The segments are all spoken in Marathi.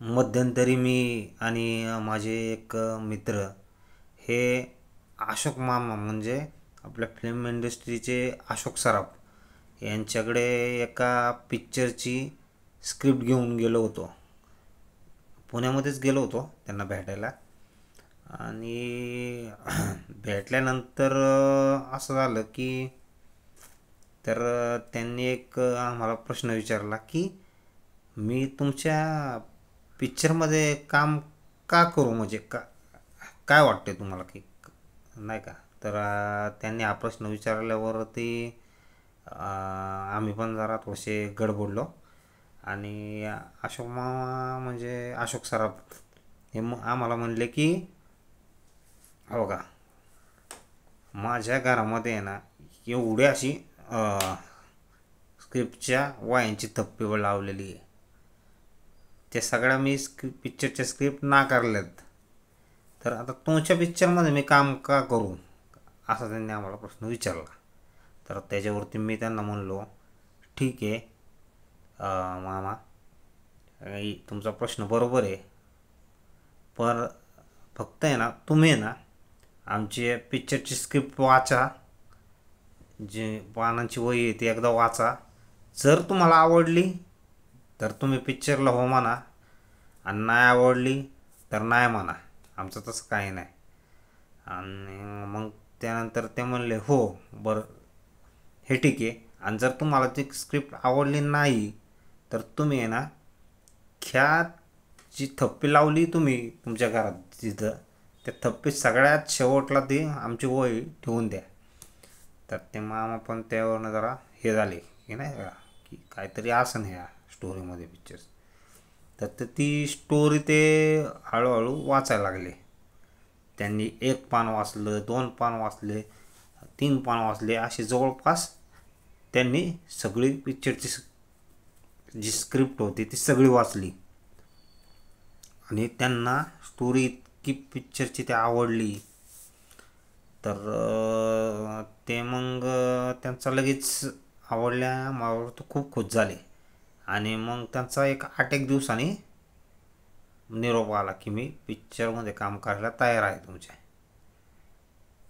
मध्यंतरी मी आणि माझे एक मित्र हे अशोक मामा म्हणजे आपल्या फिल्म इंडस्ट्रीचे अशोक सराफ यांच्याकडे एका पिक्चरची स्क्रिप्ट घेऊन गेलो होतो. पुण्यामध्येच गेलो होतो त्यांना भेटायला. आणि भेटल्यानंतर असं झालं की त्यांनी एक आम्हाला प्रश्न विचारला की मी तुमच्या पिक्चरमध्ये काम का करू, म्हणजे काय वाटते तुम्हाला की नाही का. त्यांनी हा प्रश्न विचारल्यावरती आम्ही पण जरा थोडेसे गडबडलो. आणि अशोक मामा म्हणजे अशोक सराफ हे आम्हाला म्हणले की हो का, माझ्या घरामध्ये आहे ना एवढी अशी स्क्रिप्टच्या वायांची थप्पी लावलेली आहे. ते सगळ्या मी पिक्चरच्या स्क्रिप्ट नाकारल्यात. तर आता तुमच्या पिक्चरमध्ये मी काम का करू, असा त्यांनी आम्हाला प्रश्न विचारला. तर त्याच्यावरती मी त्यांना म्हणलो ठीक आहे मामा, तुमचा प्रश्न बरोबर आहे, पर फक्त आहे ना तुम्ही आहे ना आमची पिक्चरची स्क्रिप्ट वाचा, जे पानांची वही आहे ती एकदा वाचा. जर तुम्हाला आवडली तर तुम्ही पिक्चरला हो म्हणा, आणि नाही आवडली तर नाही म्हणा, आमचं तसं काही नाही. आणि मग त्यानंतर ते म्हणले हो बरं हे ठीक आहे, आणि जर तुम्हाला ती स्क्रिप्ट आवडली नाही तर तुम्ही आहे ना ख्या जी थप्पी लावली तुम्ही तुमच्या घरात तिथं, त्या थप्पी सगळ्यात शेवटला ती आमची वही ठेवून द्या. तर ते मामा पण त्यावरनं जरा हे झाले की नाही का, की काहीतरी असं नाही या स्टोरीमध्ये पिक्चर्स. तर ती स्टोरी ते हळूहळू वाचायला लागले. त्यांनी 1 पान वाचलं, 2 पान वाचले, 3 पान वाचले, असे जवळपास त्यांनी सगळी पिक्चरची जी स्क्रिप्ट होती ती सगळी वाचली. आणि त्यांना स्टोरी इतकी पिक्चरची ती आवडली. तर ते मग त्यांचा लगेच आवडल्यामुळे तो खूप खुश झाले. आणि मग त्यांचा एक 8 दिवसांनी निरोप आला की मी पिक्चरमध्ये काम करायला तयार आहे तुमच्या.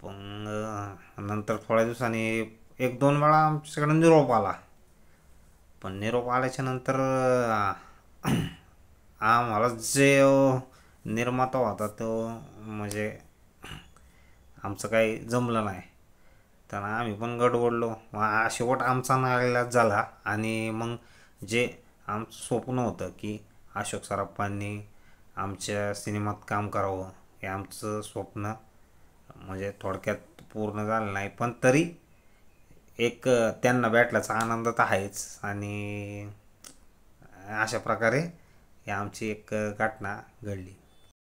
पण नंतर थोड्या दिवसांनी 1-2 वेळा आमच्याकडे निरोप आला. पण निरोप आल्याच्या नंतर आम्हाला जे निर्माता होता तो म्हणजे आमचं काही जमलं नाही. तर आम्ही पण गडबडलो. शेवट आमचा नाईलाज झाला. आणि मग जे आमचं स्वप्न होतं की अशोक सराफांनी आमच्या सिनेमात काम करावं, हे आमचं स्वप्न म्हणजे थोडक्यात पूर्ण झालं नाही. पण तरी एक त्यांना भेटल्याचा आनंद तर आहेच. आणि अशा प्रकारे ही आमची एक घटना घडली.